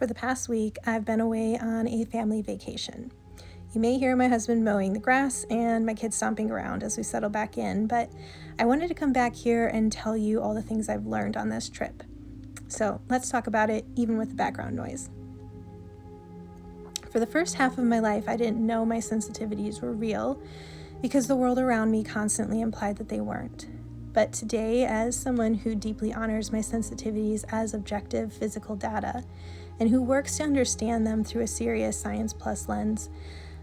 For the past week, I've been away on a family vacation. You may hear my husband mowing the grass and my kids stomping around as we settle back in, but I wanted to come back here and tell you all the things I've learned on this trip. So let's talk about it, even with the background noise. For the first half of my life, I didn't know my sensitivities were real because the world around me constantly implied that they weren't. But today, as someone who deeply honors my sensitivities as objective physical data and who works to understand them through a serious science plus lens,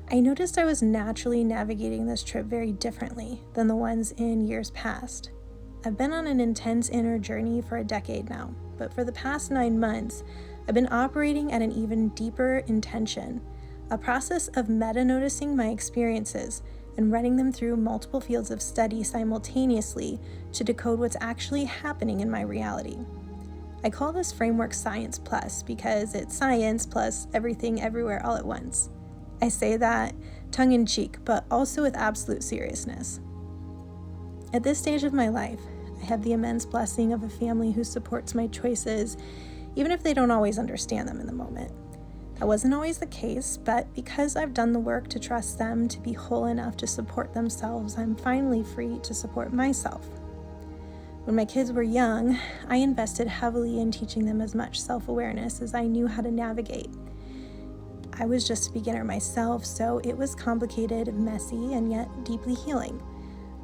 I noticed I was naturally navigating this trip very differently than the ones in years past. I've been on an intense inner journey for a decade now, but for the past 9 months, I've been operating at an even deeper intention, a process of meta-noticing my experiences and running them through multiple fields of study simultaneously to decode what's actually happening in my reality. I call this framework Science Plus because it's science plus everything everywhere all at once. I say that tongue-in-cheek, but also with absolute seriousness. At this stage of my life, I have the immense blessing of a family who supports my choices, even if they don't always understand them in the moment. That wasn't always the case, but because I've done the work to trust them to be whole enough to support themselves, I'm finally free to support myself. When my kids were young, I invested heavily in teaching them as much self-awareness as I knew how to navigate. I was just a beginner myself, so it was complicated, messy, and yet deeply healing.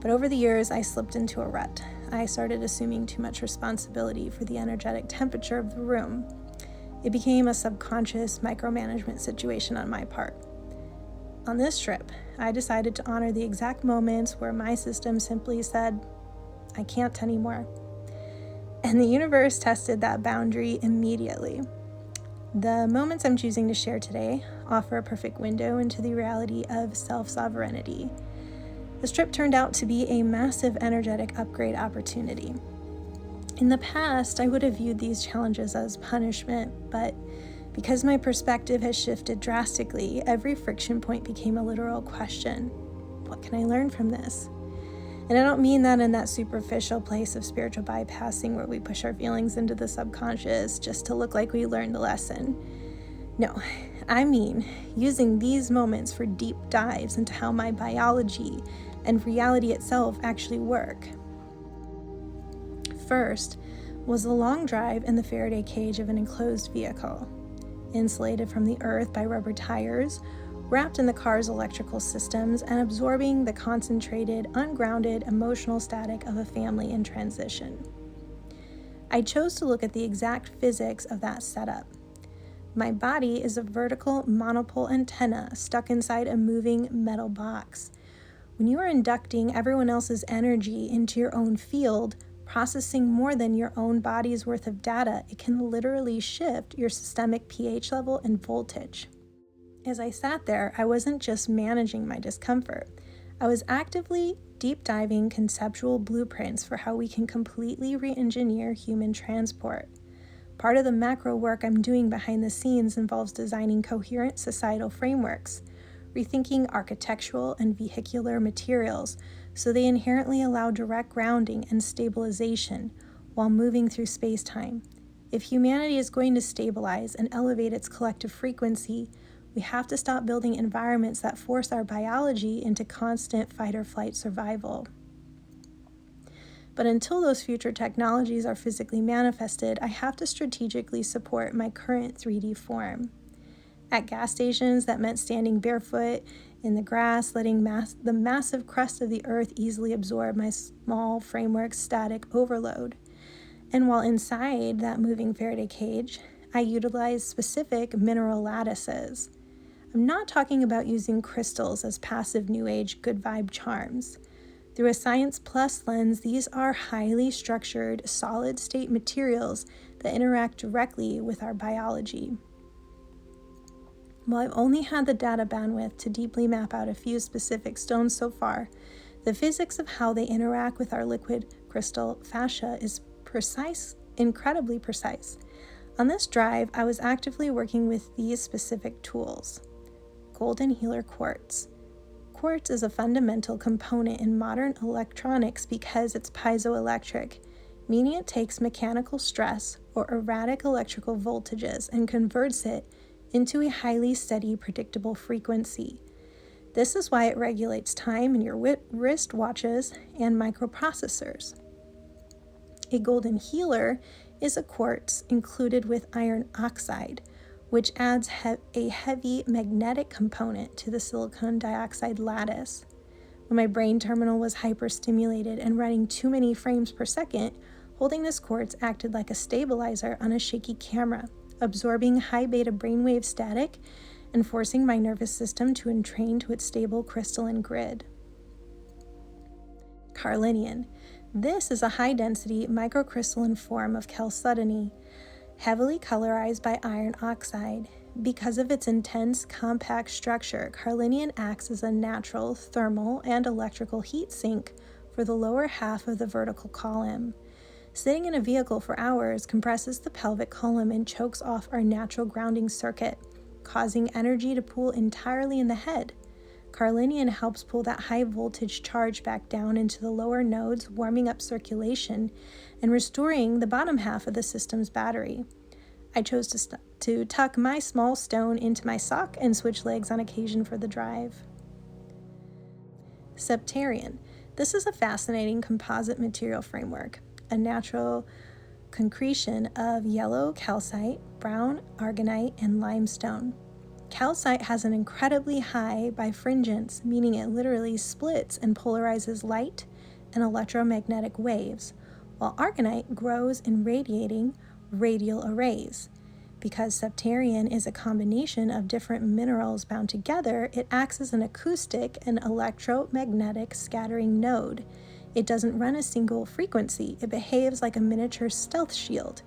But over the years, I slipped into a rut. I started assuming too much responsibility for the energetic temperature of the room. It became a subconscious micromanagement situation on my part. On this trip, I decided to honor the exact moments where my system simply said, I can't anymore. And the universe tested that boundary immediately. The moments I'm choosing to share today offer a perfect window into the reality of self-sovereignty. This trip turned out to be a massive energetic upgrade opportunity. In the past, I would have viewed these challenges as punishment, but because my perspective has shifted drastically, every friction point became a literal question. What can I learn from this? And I don't mean that in that superficial place of spiritual bypassing where we push our feelings into the subconscious just to look like we learned the lesson. No, I mean using these moments for deep dives into how my biology and reality itself actually work. First was the long drive in the Faraday cage of an enclosed vehicle, insulated from the earth by rubber tires, wrapped in the car's electrical systems, and absorbing the concentrated, ungrounded emotional static of a family in transition. I chose to look at the exact physics of that setup. My body is a vertical monopole antenna stuck inside a moving metal box. When you are inducting everyone else's energy into your own field, processing more than your own body's worth of data, it can literally shift your systemic pH level and voltage. As I sat there, I wasn't just managing my discomfort. I was actively deep diving conceptual blueprints for how we can completely re-engineer human transport. Part of the macro work I'm doing behind the scenes involves designing coherent societal frameworks, rethinking architectural and vehicular materials so they inherently allow direct grounding and stabilization while moving through space-time. If humanity is going to stabilize and elevate its collective frequency, we have to stop building environments that force our biology into constant fight-or-flight survival. But until those future technologies are physically manifested, I have to strategically support my current 3D form. At gas stations, that meant standing barefoot in the grass, letting the massive crust of the earth easily absorb my small framework static overload. And while inside that moving Faraday cage, I utilized specific mineral lattices. I'm not talking about using crystals as passive new age good vibe charms. Through a Science Plus lens, these are highly structured, solid state materials that interact directly with our biology. While I've only had the data bandwidth to deeply map out a few specific stones so far, the physics of how they interact with our liquid crystal fascia is precise, incredibly precise. On this drive, I was actively working with these specific tools. Golden Healer Quartz. Quartz is a fundamental component in modern electronics because it's piezoelectric. meaning it takes mechanical stress or erratic electrical voltages and converts it into a highly steady, predictable frequency. This is why it regulates time in your wrist watches and microprocessors. A golden healer is a quartz included with iron oxide, which adds a heavy magnetic component to the silicon dioxide lattice. When my brain terminal was hyperstimulated and running too many frames per second, holding this quartz acted like a stabilizer on a shaky camera, absorbing high beta brainwave static and forcing my nervous system to entrain to its stable crystalline grid. Carlinian. This is a high-density microcrystalline form of chalcedony, heavily colorized by iron oxide. Because of its intense, compact structure, Carlinian acts as a natural thermal and electrical heat sink for the lower half of the vertical column. Sitting in a vehicle for hours compresses the pelvic column and chokes off our natural grounding circuit, causing energy to pool entirely in the head. Carlinian helps pull that high voltage charge back down into the lower nodes, warming up circulation and restoring the bottom half of the system's battery. I chose to tuck my small stone into my sock and switch legs on occasion for the drive. Septarian. This is a fascinating composite material framework, a natural concretion of yellow calcite, brown aragonite, and limestone. Calcite has an incredibly high bifringence, meaning it literally splits and polarizes light and electromagnetic waves, while aragonite grows in radiating radial arrays. Because septarian is a combination of different minerals bound together, it acts as an acoustic and electromagnetic scattering node. It doesn't run a single frequency. It behaves like a miniature stealth shield.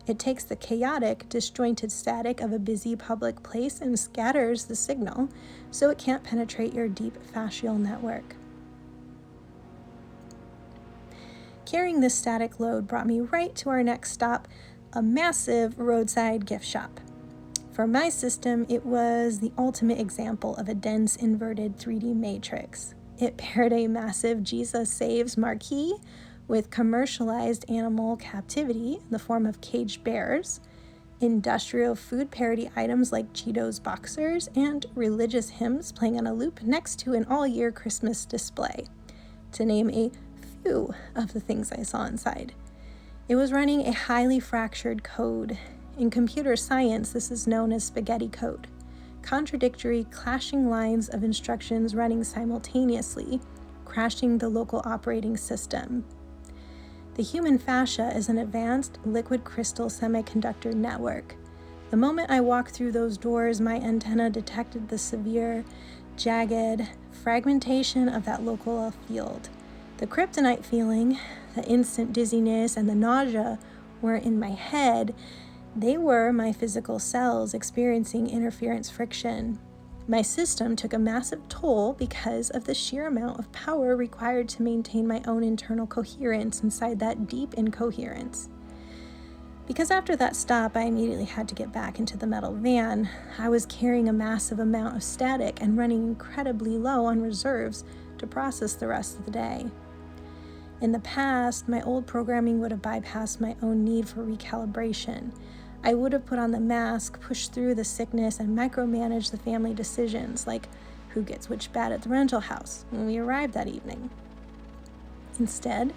It takes the chaotic, disjointed static of a busy public place and scatters the signal so it can't penetrate your deep fascial network. Carrying this static load brought me right to our next stop, a massive roadside gift shop. For my system, it was the ultimate example of a dense inverted 3D matrix. It paired a massive Jesus Saves marquee with commercialized animal captivity in the form of caged bears, industrial food parody items like Cheetos boxers, and religious hymns playing on a loop next to an all-year Christmas display, to name a few of the things I saw inside. It was running a highly fractured code. In computer science, this is known as spaghetti code. Contradictory, clashing lines of instructions running simultaneously, crashing the local operating system. The human fascia is an advanced liquid crystal semiconductor network. The moment I walked through those doors, my antenna detected the severe, jagged fragmentation of that local field. The kryptonite feeling, the instant dizziness, and the nausea weren't in my head. They were my physical cells experiencing interference friction. My system took a massive toll because of the sheer amount of power required to maintain my own internal coherence inside that deep incoherence. Because after that stop, I immediately had to get back into the metal van. I was carrying a massive amount of static and running incredibly low on reserves to process the rest of the day. In the past, my old programming would have bypassed my own need for recalibration. I would have put on the mask, pushed through the sickness, and micromanaged the family decisions, like who gets which bed at the rental house when we arrived that evening. Instead,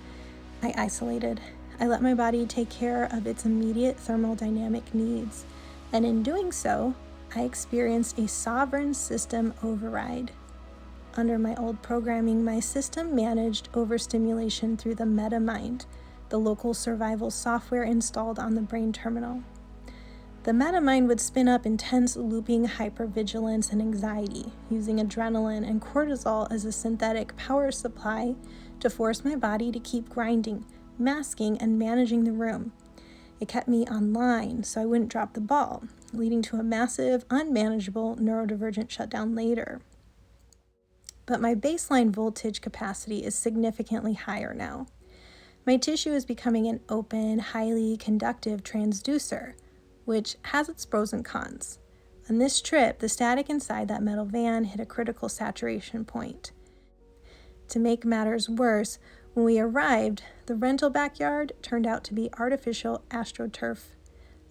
I isolated. I let my body take care of its immediate thermodynamic needs, and in doing so, I experienced a sovereign system override. Under my old programming, my system managed overstimulation through the MetaMind, the local survival software installed on the brain terminal. The MetaMind would spin up intense looping hypervigilance and anxiety, using adrenaline and cortisol as a synthetic power supply to force my body to keep grinding, masking, and managing the room. It kept me online so I wouldn't drop the ball, leading to a massive, unmanageable neurodivergent shutdown later. But my baseline voltage capacity is significantly higher now. My tissue is becoming an open, highly conductive transducer, which has its pros and cons. On this trip, the static inside that metal van hit a critical saturation point. To make matters worse, When we arrived, the rental backyard turned out to be artificial astroturf,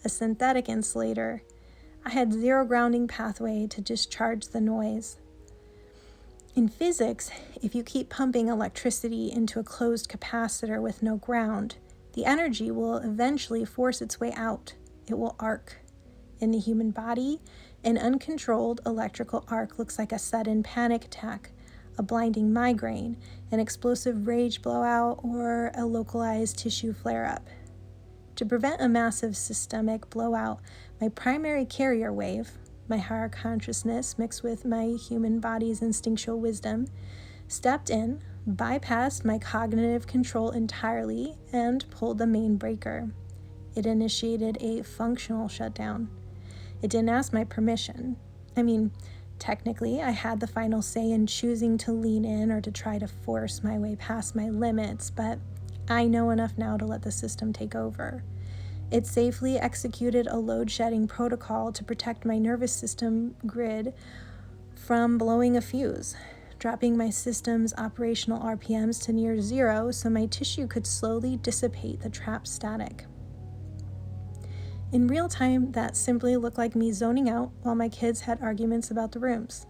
a synthetic insulator. I had zero grounding pathway to discharge the noise. In physics, if you keep pumping electricity into a closed capacitor with no ground, the energy will eventually force its way out. It will arc. In the human body, an uncontrolled electrical arc looks like a sudden panic attack, a blinding migraine, an explosive rage blowout, or a localized tissue flare-up. To prevent a massive systemic blowout, my primary carrier wave, my higher consciousness mixed with my human body's instinctual wisdom, stepped in, bypassed my cognitive control entirely, and pulled the main breaker. It initiated a functional shutdown. It didn't ask my permission. Technically, I had the final say in choosing to lean in or to try to force my way past my limits, but I know enough now to let the system take over. It safely executed a load-shedding protocol to protect my nervous system grid from blowing a fuse, dropping my system's operational RPMs to near zero so my tissue could slowly dissipate the trapped static. In real time, that simply looked like me zoning out while my kids had arguments about the rooms.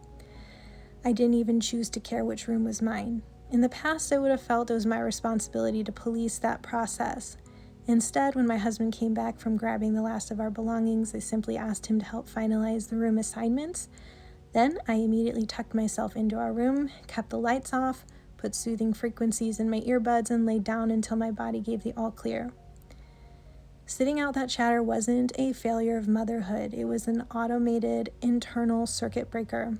I didn't even choose to care which room was mine. In the past, I would have felt it was my responsibility to police that process. Instead, when my husband came back from grabbing the last of our belongings, I simply asked him to help finalize the room assignments. Then I immediately tucked myself into our room, kept the lights off, put soothing frequencies in my earbuds, and laid down until my body gave the all clear. Sitting out that chatter wasn't a failure of motherhood. It was an automated internal circuit breaker.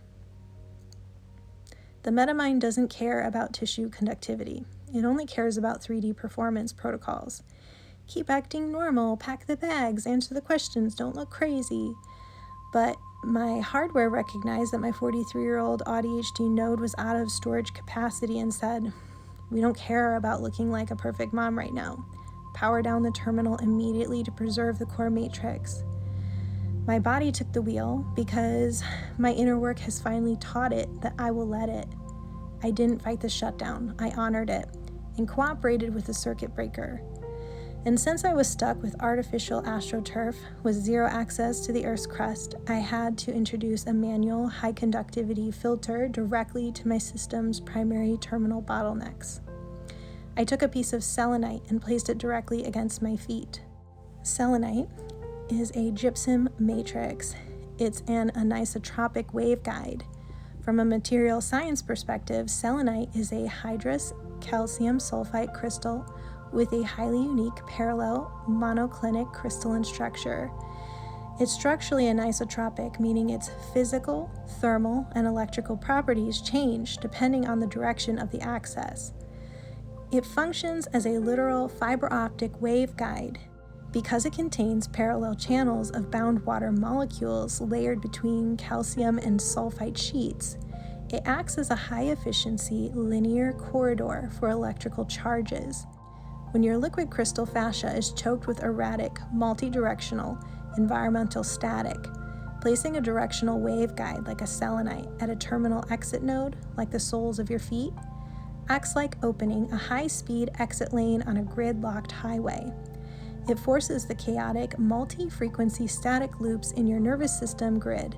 The metamind doesn't care about tissue conductivity. It only cares about 3D performance protocols. Keep acting normal, pack the bags, answer the questions, don't look crazy. But my hardware recognized that my 43-year-old AuDHD node was out of storage capacity and said, "We don't care about looking like a perfect mom right now. Power down the terminal immediately to preserve the core matrix." My body took the wheel because my inner work has finally taught it that I will let it. I didn't fight the shutdown. I honored it and cooperated with the circuit breaker. And since I was stuck with artificial astroturf with zero access to the Earth's crust, I had to introduce a manual high conductivity filter directly to my system's primary terminal bottlenecks. I took a piece of selenite and placed it directly against my feet. Selenite is a gypsum matrix. It's an anisotropic waveguide. From a material science perspective, selenite is a hydrous calcium sulfite crystal with a highly unique parallel monoclinic crystalline structure. It's structurally anisotropic, meaning its physical, thermal, and electrical properties change depending on the direction of the axis. It functions as a literal fiber optic waveguide. Because it contains parallel channels of bound water molecules layered between calcium and sulfite sheets, it acts as a high-efficiency linear corridor for electrical charges. When your liquid crystal fascia is choked with erratic, multi-directional, environmental static, placing a directional waveguide like a selenite at a terminal exit node, like the soles of your feet, acts like opening a high-speed exit lane on a grid-locked highway. It forces the chaotic, multi-frequency static loops in your nervous system grid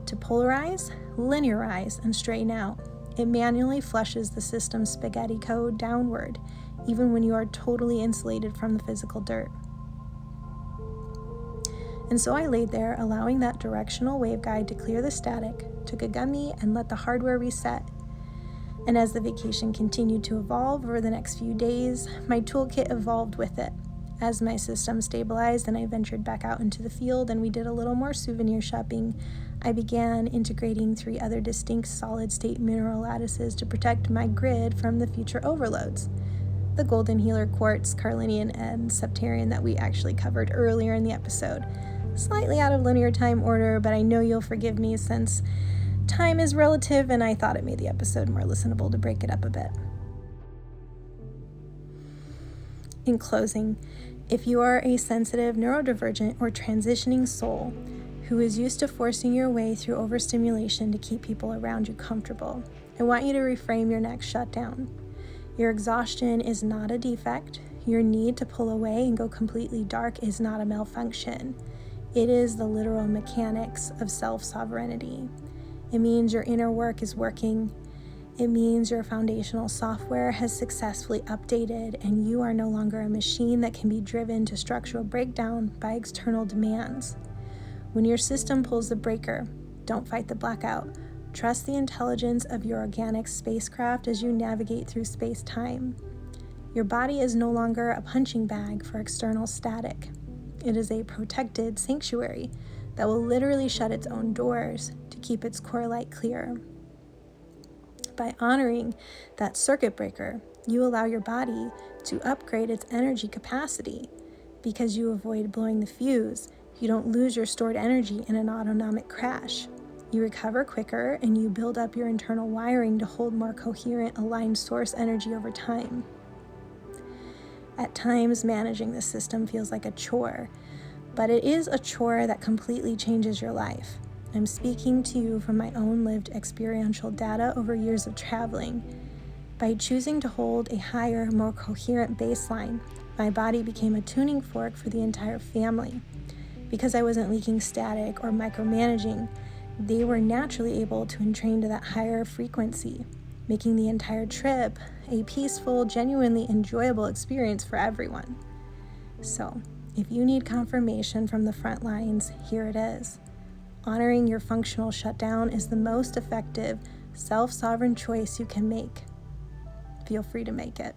to polarize, linearize, and straighten out. It manually flushes the system's spaghetti code downward, even when you are totally insulated from the physical dirt. And so I laid there, allowing that directional waveguide to clear the static, took a gummy, and let the hardware reset. And as the vacation continued to evolve over the next few days, my toolkit evolved with it. As my system stabilized and I ventured back out into the field and we did a little more souvenir shopping, I began integrating 3 other distinct solid-state mineral lattices to protect my grid from the future overloads. The golden healer quartz, carnelian, and septarian that we actually covered earlier in the episode. Slightly out of linear time order, but I know you'll forgive me since time is relative and I thought it made the episode more listenable to break it up a bit. In closing, if you are a sensitive, neurodivergent, or transitioning soul who is used to forcing your way through overstimulation to keep people around you comfortable, I want you to reframe your next shutdown. Your exhaustion is not a defect. Your need to pull away and go completely dark is not a malfunction. It is the literal mechanics of self-sovereignty. It means your inner work is working. It means your foundational software has successfully updated and you are no longer a machine that can be driven to structural breakdown by external demands. When your system pulls the breaker, don't fight the blackout. Trust the intelligence of your organic spacecraft as you navigate through space-time. Your body is no longer a punching bag for external static. It is a protected sanctuary that will literally shut its own doors to keep its core light clear. By honoring that circuit breaker, you allow your body to upgrade its energy capacity. Because you avoid blowing the fuse, you don't lose your stored energy in an autonomic crash. You recover quicker and you build up your internal wiring to hold more coherent, aligned source energy over time. At times, managing this system feels like a chore, but it is a chore that completely changes your life. I'm speaking to you from my own lived experiential data over years of traveling. By choosing to hold a higher, more coherent baseline, my body became a tuning fork for the entire family. Because I wasn't leaking static or micromanaging, they were naturally able to entrain to that higher frequency, making the entire trip a peaceful, genuinely enjoyable experience for everyone. So, if you need confirmation from the front lines, here it is. Honoring your functional shutdown is the most effective, self-sovereign choice you can make. Feel free to make it.